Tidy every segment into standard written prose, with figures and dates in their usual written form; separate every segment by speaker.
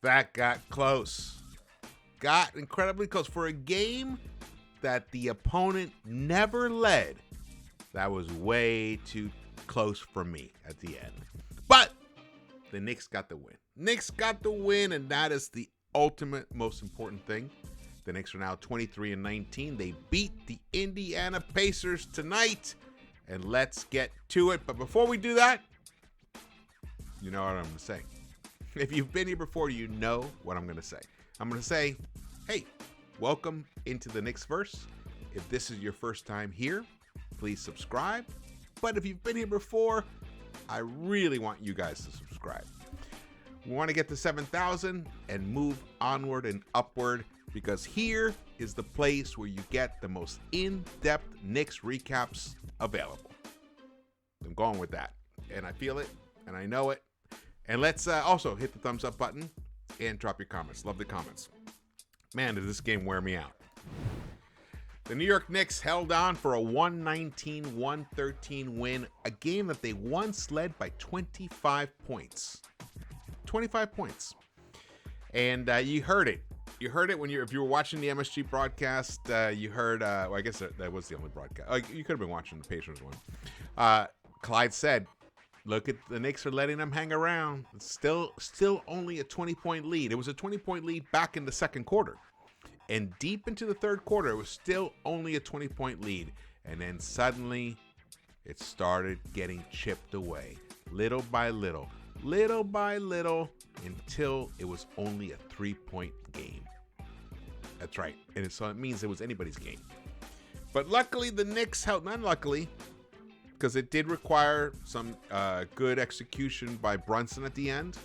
Speaker 1: That got close. Got incredibly close. For a game that the opponent never led, that was way too close for me at the end. But the Knicks got the win. Knicks got the win, and that is the ultimate most important thing. The Knicks are now 23-19. They beat the Indiana Pacers tonight, and let's get to it. But before we do that, you know what I'm going to say. If you've been here before, you know what I'm going to say. I'm going to say, hey, welcome into the Knicks-Verse. If this is your first time here, please subscribe. But if you've been here before, I really want you guys to subscribe. We want to get to 7,000 and move onward and upward, because here is the place where you get the most in-depth Knicks recaps available. I'm going with that, and I feel it, and I know it. And let's also hit the thumbs up button and drop your comments. Love the comments. Man, did this game wear me out. The New York Knicks held on for a 119-113 win, a game that they once led by 25 points. 25 points. And you heard it. You heard it if you were watching the MSG broadcast. You heard, well, I guess that was the only broadcast. You could have been watching the Pacers one. Clyde said, look, at the Knicks are letting them hang around. It's still only a 20-point lead. It was a 20-point lead back in the second quarter. And deep into the third quarter, it was still only a 20-point lead. And then suddenly, it started getting chipped away. Little by little, until it was only a 3-point game. That's right. And so it means it was anybody's game. But luckily, the Knicks held, not luckily, because it did require some good execution by Brunson at the end.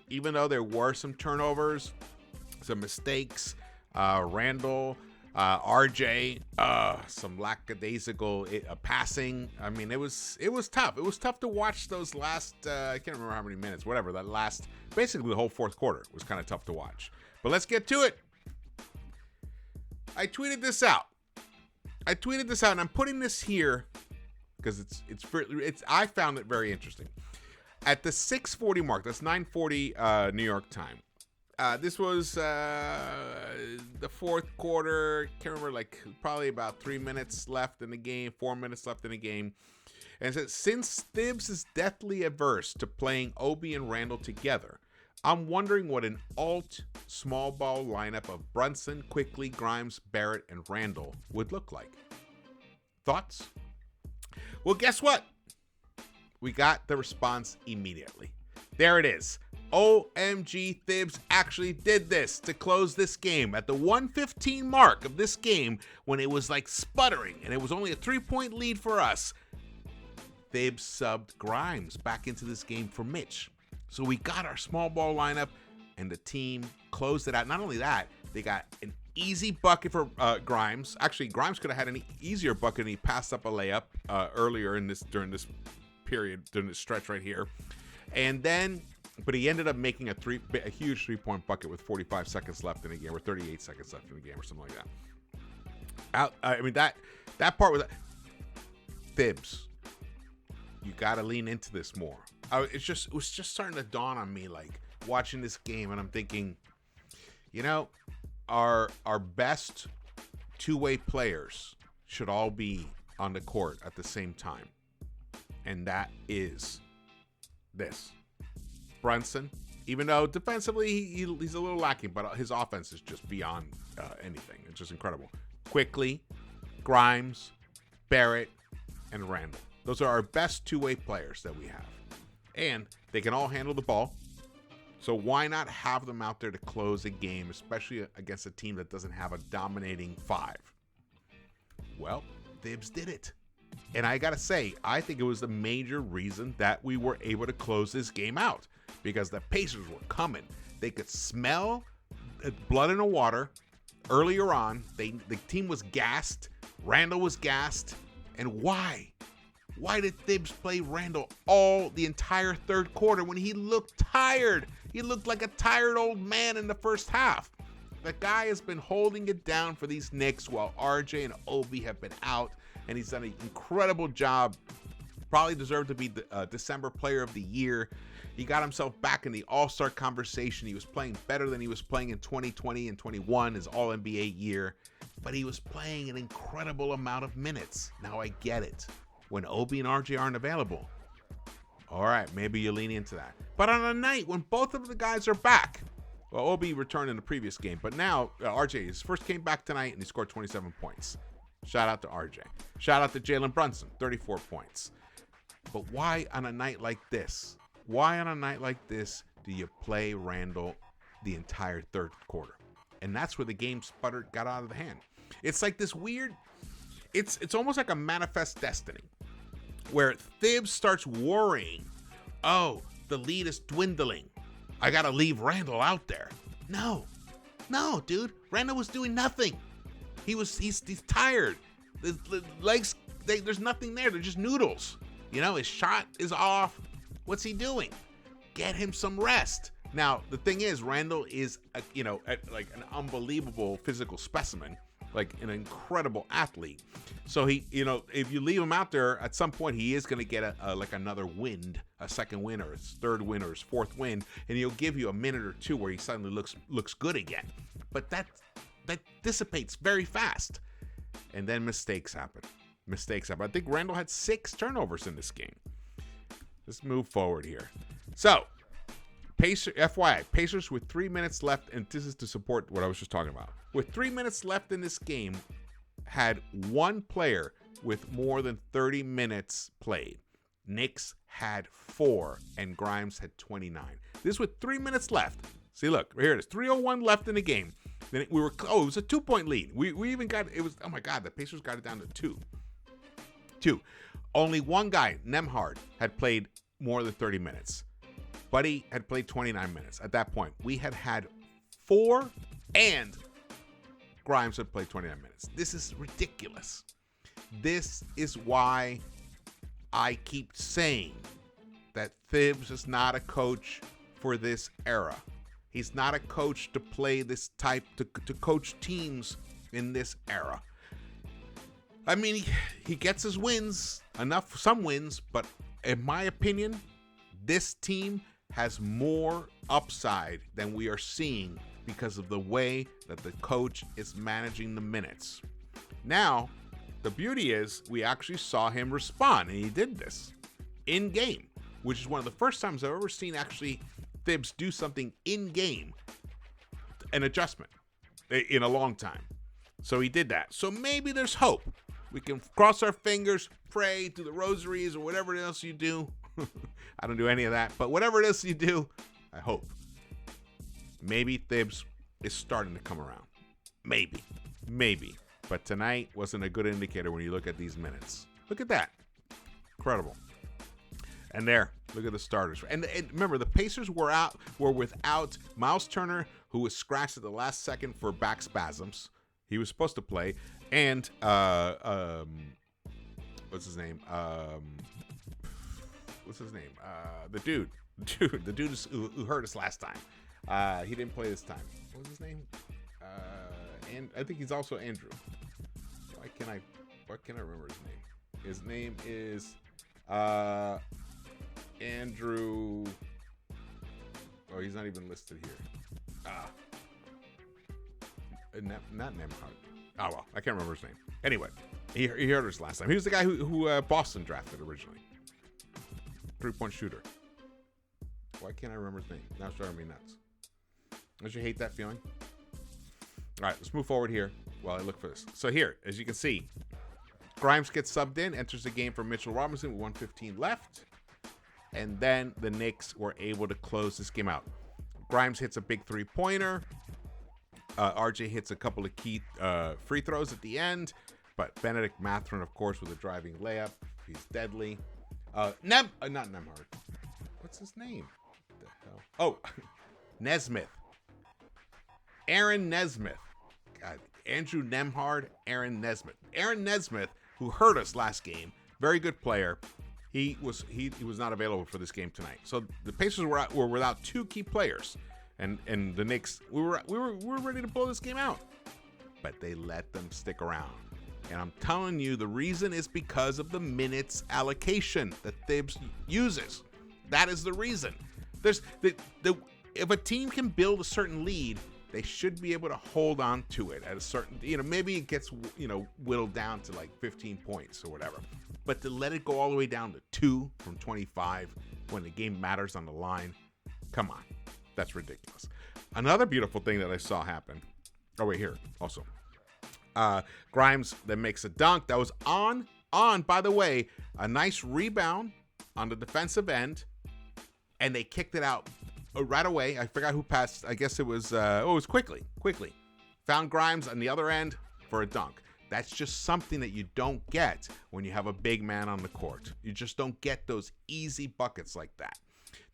Speaker 1: Even though there were some turnovers, some mistakes, Randall, RJ, some lackadaisical passing. I mean, it was tough. It was tough to watch those last, I can't remember how many minutes, whatever, that last, basically the whole fourth quarter was kind of tough to watch. But let's get to it. I tweeted this out, and I'm putting this here because I found it very interesting. At the 6:40 mark, that's 9:40 New York time. This was the fourth quarter. Can't remember, probably about 3 minutes left in the game, 4 minutes left in the game. And it says, since Thibs is deathly averse to playing Obi and Randall together, I'm wondering what an alt small ball lineup of Brunson, Quickly, Grimes, Barrett, and Randall would look like. Thoughts? Well, guess what? We got the response immediately. There it is. OMG, Thibs actually did this to close this game. At the 1:15 mark of this game, when it was sputtering and it was only a 3-point lead for us, Thibs subbed Grimes back into this game for Mitch. So we got our small ball lineup, and the team closed it out. Not only that, they got an easy bucket for Grimes. Actually, Grimes could have had an easier bucket, and he passed up a layup earlier during this period, during this stretch right here. And then, but he ended up making a huge 3-point bucket with 45 seconds left in the game, or 38 seconds left in the game, or something like that. I mean, that part was Thibs. You got to lean into this more. It was just starting to dawn on me, watching this game, and I'm thinking, our best two-way players should all be on the court at the same time, and that is this. Brunson, even though defensively he's a little lacking, but his offense is just beyond anything. It's just incredible. Quickly, Grimes, Barrett, and Randall. Those are our best two-way players that we have. And they can all handle the ball. So why not have them out there to close a game, especially against a team that doesn't have a dominating 5? Well, Thibs did it. And I got to say, I think it was the major reason that we were able to close this game out, because the Pacers were coming. They could smell blood in the water earlier on. The team was gassed. Randall was gassed. And why? Why did Thibs play Randall the entire third quarter when he looked tired? He looked like a tired old man in the first half. The guy has been holding it down for these Knicks while RJ and Obi have been out, and he's done an incredible job. Probably deserved to be the December Player of the Year. He got himself back in the All-Star conversation. He was playing better than he was playing in 2020 and 21, his All-NBA year. But he was playing an incredible amount of minutes. Now I get it. When Obi and RJ aren't available, all right, maybe you lean into that. But on a night when both of the guys are back, well, Obi returned in the previous game, but now RJ, his first came back tonight, and he scored 27 points. Shout out to RJ. Shout out to Jalen Brunson, 34 points. But why on a night like this? Why on a night like this do you play Randall the entire third quarter? And that's where the game got out of the hand. It's like this weird, it's almost like a manifest destiny where Thibs starts worrying, oh, the lead is dwindling. I got to leave Randall out there. No, dude. Randall was doing nothing. He's tired. The legs, there's nothing there. They're just noodles. His shot is off. What's he doing? Get him some rest. Now, the thing is, Randall is, like an unbelievable physical specimen, like an incredible athlete. So he, if you leave him out there, at some point he is going to get like another wind, a second win or his third win or his fourth win, and he'll give you a minute or two where he suddenly looks good again. But that dissipates very fast, and then mistakes happen. I think Randall had 6 turnovers in this game. Let's move forward here. So, Pacers with 3 minutes left, and this is to support what I was just talking about. With 3 minutes left in this game, had one player with more than 30 minutes played. Knicks had 4, and Grimes had 29. This with 3 minutes left. See, look, here it is. 3:01 left in the game. Then it was a 2-point lead. We even got, it was, oh my God, the Pacers got it down to 2. Only one guy, Nembhard, had played more than 30 minutes. Buddy had played 29 minutes. At that point, we had 4, and Grimes had played 29 minutes. This is ridiculous. This is why I keep saying that Thibs is not a coach for this era. He's not a coach to play this type, to coach teams in this era. I mean, he gets his wins, some wins, but in my opinion, this team has more upside than we are seeing because of the way that the coach is managing the minutes. Now, the beauty is we actually saw him respond, and he did this in game, which is one of the first times I've ever seen actually Thibs do something in game, an adjustment, in a long time. So he did that. So maybe there's hope. We can cross our fingers, pray, do the rosaries, or whatever else you do. I don't do any of that, but whatever it is you do, I hope. Maybe Thibs is starting to come around. Maybe. But tonight wasn't a good indicator when you look at these minutes. Look at that. Incredible. And there, look at the starters. And remember, the Pacers were without Miles Turner, who was scratched at the last second for back spasms. He was supposed to play. And, what's his name? The dude who hurt us last time. He didn't play this time. What was his name? And I think he's also Andrew. Why can't I remember his name? His name is Andrew. Oh, he's not even listed here. Not Nembhard. Oh well, I can't remember his name. Anyway, he hurt us last time. He was the guy who Boston drafted originally. 3-point shooter. Why can't I remember his name? Now it's driving me nuts. Don't you hate that feeling? All right, let's move forward here while I look for this. So here, as you can see, Grimes gets subbed in, enters the game for Mitchell Robinson with 1:15 left. And then the Knicks were able to close this game out. Grimes hits a big 3-pointer. RJ hits a couple of key free throws at the end. But Benedict Mathurin, of course, with a driving layup. He's deadly. Not Nembhard. What's his name? What the hell? Oh, Nesmith. Aaron Nesmith. God, Andrew Nembhard, Aaron Nesmith. Aaron Nesmith, who hurt us last game, very good player. He was not available for this game tonight. So the Pacers were without 2 key players, and the Knicks we were ready to blow this game out, but they let them stick around. And I'm telling you, the reason is because of the minutes allocation that Thibs uses. That is the reason. If a team can build a certain lead, they should be able to hold on to it at a certain, maybe it gets, whittled down to like 15 points or whatever. But to let it go all the way down to 2 from 25 when the game matters on the line, come on. That's ridiculous. Another beautiful thing that I saw happen. Oh, wait, here also. Grimes that makes a dunk. That was on, by the way, a nice rebound on the defensive end. And they kicked it out right away. I forgot who passed. I guess it was, it was Quickly. Found Grimes on the other end for a dunk. That's just something that you don't get when you have a big man on the court. You just don't get those easy buckets like that.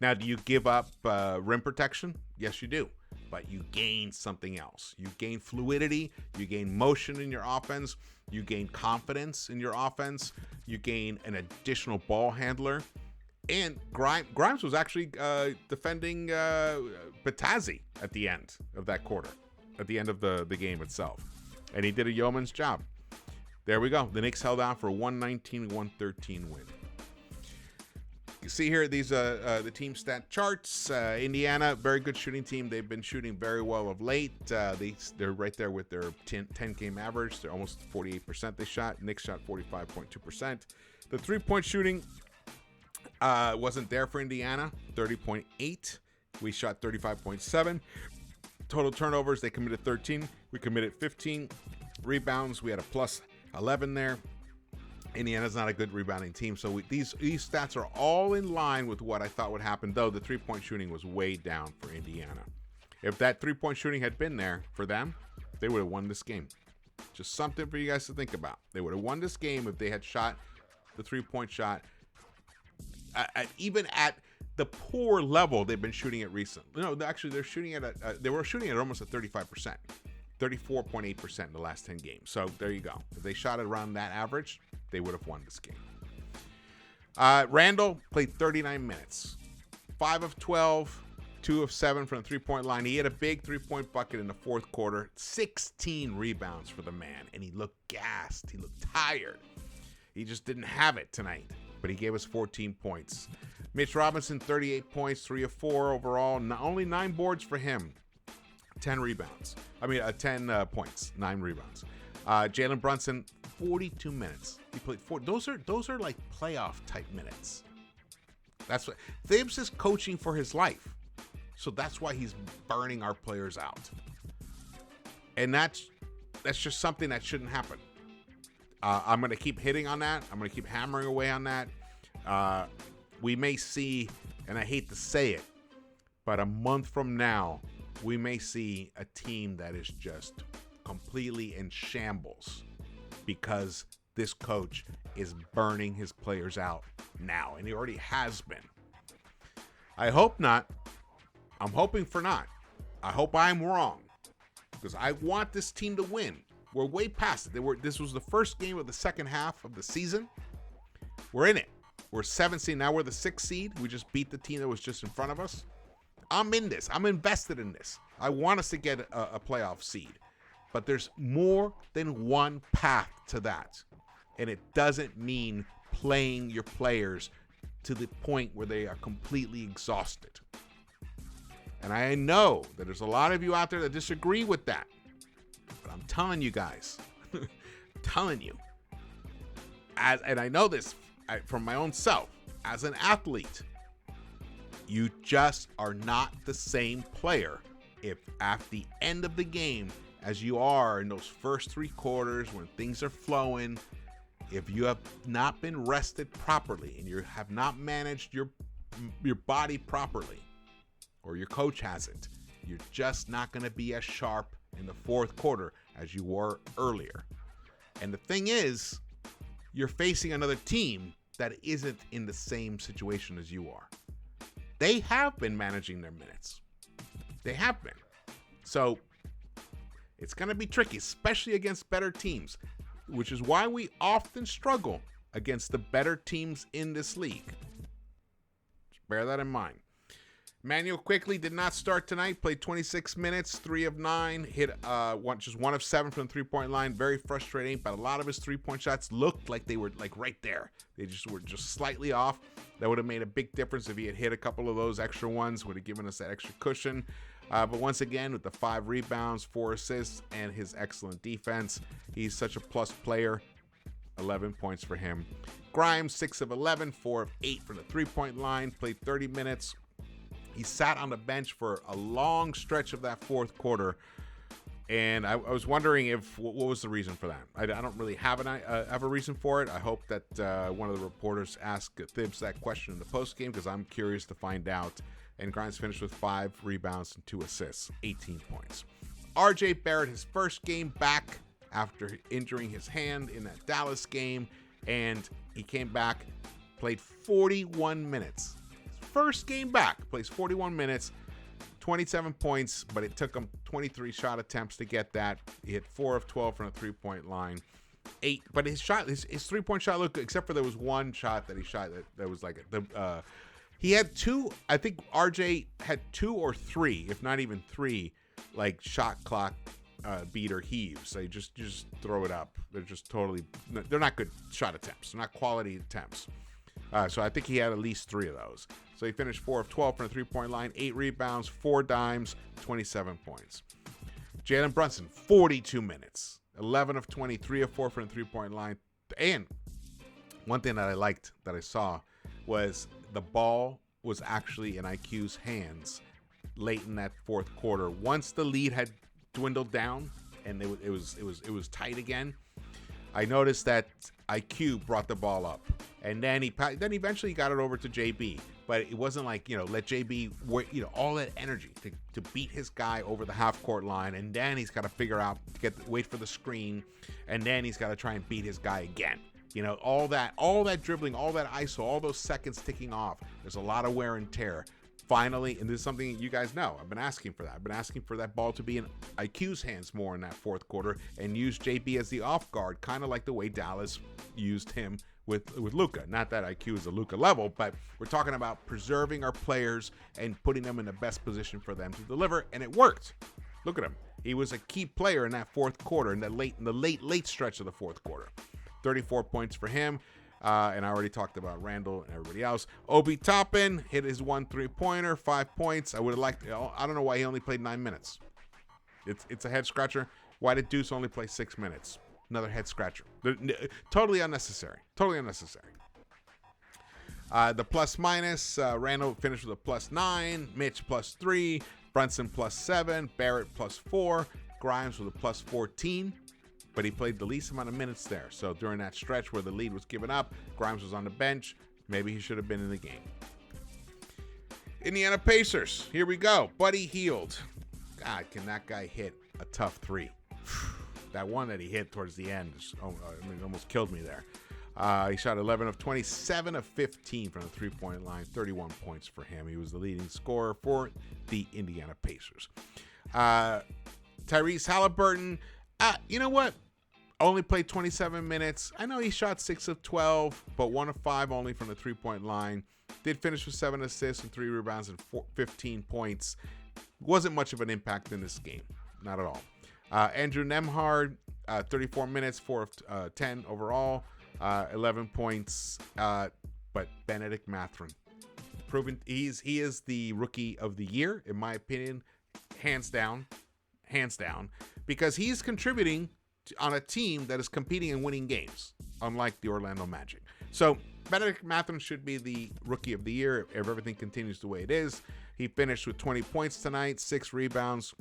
Speaker 1: Now, do you give up rim protection? Yes, you do. But you gain something else. You gain fluidity. You gain motion in your offense. You gain confidence in your offense. You gain an additional ball handler. And Grimes was actually defending Batazzi at the end of that quarter, at the end of the game itself. And he did a yeoman's job. There we go. The Knicks held out for a 119-113 win. You see here these the team stat charts. Indiana, very good shooting team. They've been shooting very well of late. They're right there with their 10-game average. They're almost 48% they shot. Knicks shot 45.2%. The three-point shooting wasn't there for Indiana, 30.8. We shot 35.7. Total turnovers, they committed 13. We committed 15. Rebounds, we had a plus 11 there. Indiana's not a good rebounding team, so these stats are all in line with what I thought would happen, though the three-point shooting was way down for Indiana. If that three-point shooting had been there for them, they would have won this game. Just something for you guys to think about. They would have won this game if they had shot the three-point shot even at the poor level they've been shooting at recently. No, actually, they're shooting at they were shooting at almost at 35%, 34.8% in the last 10 games. So there you go. If they shot it around that average, they would have won this game. Randall played 39 minutes, 5 of 12, 2 of 7 from the three-point line. He had a big three-point bucket in the fourth quarter, 16 rebounds for the man, and he looked gassed. He looked tired. He just didn't have it tonight, but he gave us 14 points. Mitch Robinson, 38 points, 3 of 4 overall. Only 9 boards for him, 10 rebounds. 10 points, 9 rebounds. Jalen Brunson, 42 minutes. He played 4. Those are like playoff type minutes. That's what Thibs is coaching for his life. So that's why he's burning our players out. And that's just something that shouldn't happen. I'm going to keep hitting on that. I'm going to keep hammering away on that. We may see, and I hate to say it, but a month from now, we may see a team that is just completely in shambles because this coach is burning his players out now, and he already has been. I hope not. I'm hoping for not. I hope I'm wrong because I want this team to win. We're way past it. This was the first game of the second half of the season. We're in it. We're 7th seed. Now we're the 6th seed. We just beat the team that was just in front of us. I'm in this. I'm invested in this. I want us to get a playoff seed. But there's more than one path to that. And it doesn't mean playing your players to the point where they are completely exhausted. And I know that there's a lot of you out there that disagree with that. But I'm telling you guys, telling you, and I know this from my own self, as an athlete, you just are not the same player if at the end of the game as you are in those first 3 quarters when things are flowing. If you have not been rested properly and you have not managed your body properly, or your coach hasn't, you're just not going to be as sharp in the fourth quarter as you were earlier. And the thing is, you're facing another team that isn't in the same situation as you are. They have been managing their minutes. They have been. So it's going to be tricky, especially against better teams, which is why we often struggle against the better teams in this league. Just bear that in mind. Manuel Quickly did not start tonight, played 26 minutes, 3 of 9, hit just 1 of 7 from the three-point line. Very frustrating, but a lot of his three-point shots looked like they were like right there. They just were just slightly off. That would have made a big difference if he had hit a couple of those extra ones, would have given us that extra cushion. But once again, with the 5 rebounds, 4 assists, and his excellent defense, he's such a plus player. 11 points for him. Grimes, 6 of 11, 4 of 8 from the three-point line, played 30 minutes. He sat on the bench for a long stretch of that fourth quarter, and I was wondering what was the reason for that. I don't really have a reason for it. I hope that one of the reporters asked Thibs that question in the postgame, because I'm curious to find out. And Grimes finished with 5 rebounds and 2 assists, 18 points. R.J. Barrett, his first game back after injuring his hand in that Dallas game, and he came back, played 41 minutes. His first game back, plays 41 minutes, 27 points, but it took him 23 shot attempts to get that. He hit 4 of 12 from the three-point line. 8, but his three-point shot looked good, except for there was one shot that he shot that was like he had 2. I think RJ had 2 or 3, if not even 3, like shot clock beater heaves. So you just throw it up. They're not good shot attempts. They're not quality attempts. So I think he had at least 3 of those. So he finished 4 of 12 from the three-point line, 8 rebounds, 4 dimes, 27 points. Jalen Brunson, 42 minutes, 11 of 20, 3 of 4 from the three-point line. And one thing that I liked that I saw was the ball was actually in IQ's hands late in that fourth quarter. Once the lead had dwindled down and it was tight again, I noticed that IQ brought the ball up, and then he eventually got it over to JB. But it wasn't like, let JB, all that energy to beat his guy over the half court line, and then he's got to figure out wait for the screen, and then he's got to try and beat his guy again. All that dribbling, all that ISO, all those seconds ticking off. There's a lot of wear and tear. Finally, and this is something you guys know, I've been asking for that. I've been asking for that ball to be in IQ's hands more in that fourth quarter and use JB as the off guard, kind of like the way Dallas used him with Luka. Not that IQ is a Luka level, but we're talking about preserving our players and putting them in the best position for them to deliver, and it worked. Look at him. He was a key player in that fourth quarter, in the late stretch of the fourth quarter. 34 points for him. And I already talked about Randall and everybody else. Obi Toppin hit his 1 3-pointer, 5 points. I would have liked. I don't know why he only played 9 minutes. It's a head scratcher. Why did Deuce only play 6 minutes? Another head scratcher. Totally unnecessary. Totally unnecessary. The plus minus. Randall finished with a plus 9. Mitch plus 3. Brunson plus 7. Barrett plus 4. Grimes with a plus 14. But he played the least amount of minutes there. So during that stretch where the lead was given up, Grimes was on the bench. Maybe he should have been in the game. Indiana Pacers. Here we go. Buddy Hield. God, can that guy hit a tough 3? That one that he hit towards the end almost killed me there. He shot 11 of 27 of 15 from the three-point line. 31 points for him. He was the leading scorer for the Indiana Pacers. Tyrese Halliburton. You know what? Only played 27 minutes. I know he shot 6 of 12, but 1 of 5 only from the three-point line. Did finish with 7 assists and 3 rebounds and 15 points. Wasn't much of an impact in this game. Not at all. Andrew Nembhard, 34 minutes, 4 of 10 overall, 11 points. But Benedict Mathurin, proven he is the rookie of the year, in my opinion, hands down, because he's contributing on a team that is competing and winning games, unlike the Orlando Magic. So Benedict Mathurin should be the rookie of the year if everything continues the way it is. He finished with 20 points tonight, 6 rebounds,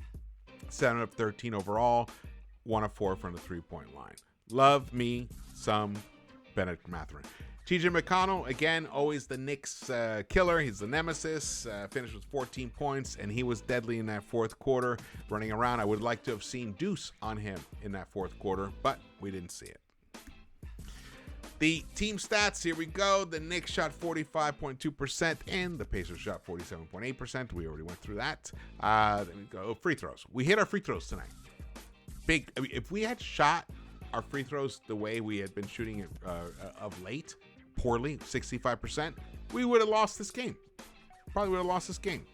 Speaker 1: 7 of 13 overall, 1 of 4 from the three-point line. Love me some Benedict Mathurin. TJ McConnell, again, always the Knicks killer. He's the nemesis. Finished with 14 points, and he was deadly in that fourth quarter, running around. I would like to have seen Deuce on him in that fourth quarter, but we didn't see it. The team stats, here we go. The Knicks shot 45.2%, and the Pacers shot 47.8%. We already went through that. There we go. Free throws. We hit our free throws tonight. Big. I mean, if we had shot our free throws the way we had been shooting it of late, poorly, 65%, we would have lost this game. Probably would have lost this game.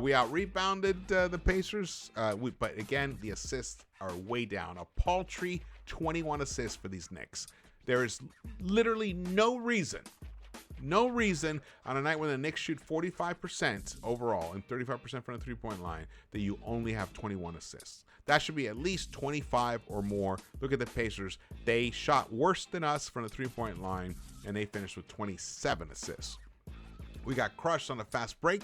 Speaker 1: We out-rebounded the Pacers, but again, the assists are way down. A paltry 21 assists for these Knicks. There is literally no reason No reason on a night when the Knicks shoot 45% overall and 35% from the three-point line that you only have 21 assists. That should be at least 25 or more. Look at the Pacers. They shot worse than us from the three-point line, and they finished with 27 assists. We got crushed on a fast break,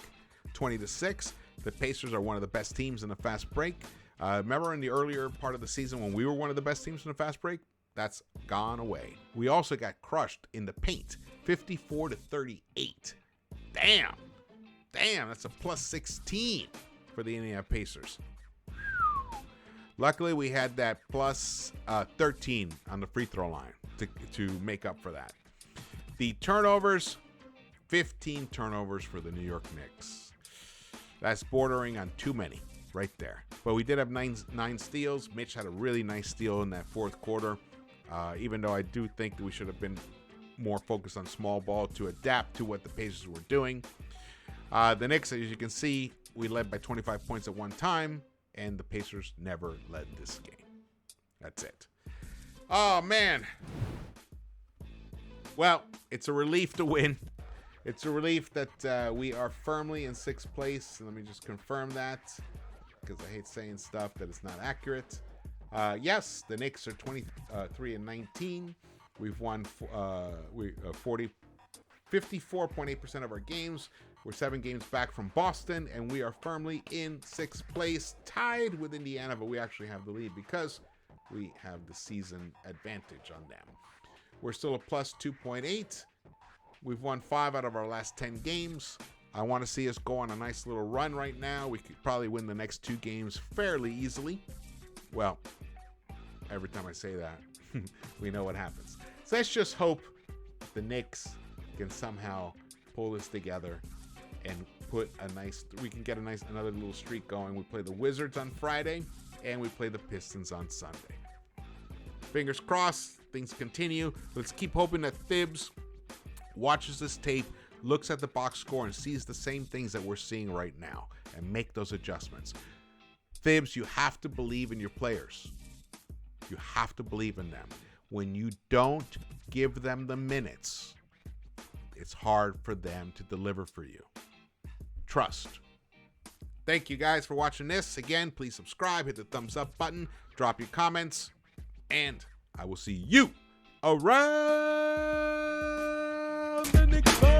Speaker 1: 20-6. The Pacers are one of the best teams in the fast break. Remember in the earlier part of the season when we were one of the best teams in the fast break? That's gone away. We also got crushed in the paint, 54-38. Damn, that's a plus 16 for the Indiana Pacers. Luckily, we had that plus 13 on the free throw line to make up for that. The turnovers, 15 turnovers for the New York Knicks. That's bordering on too many right there. But we did have nine steals. Mitch had a really nice steal in that fourth quarter. Even though I do think that we should have been more focused on small ball to adapt to what the Pacers were doing. The Knicks, as you can see, we led by 25 points at one time, and the Pacers never led this game. That's it. Oh, man. Well, it's a relief to win. It's a relief that we are firmly in sixth place. Let me just confirm that, because I hate saying stuff that is not accurate. Yes, the Knicks are 23-19. We've won 54.8% of our games. We're 7 games back from Boston, and we are firmly in sixth place, tied with Indiana, but we actually have the lead because we have the season advantage on them. We're still a plus 2.8. We've won 5 out of our last 10 games. I want to see us go on a nice little run right now. We could probably win the next 2 games fairly easily. Well, every time I say that, we know what happens. So let's just hope the Knicks can somehow pull this together and we can get another little streak going. We play the Wizards on Friday, and we play the Pistons on Sunday. Fingers crossed, things continue. Let's keep hoping that Thibs watches this tape, looks at the box score, and sees the same things that we're seeing right now, and make those adjustments. Thibs, you have to believe in your players. You have to believe in them. When you don't give them the minutes, it's hard for them to deliver for you. Trust. Thank you guys for watching this. Again, please subscribe, hit the thumbs up button, drop your comments, and I will see you around the Knicks.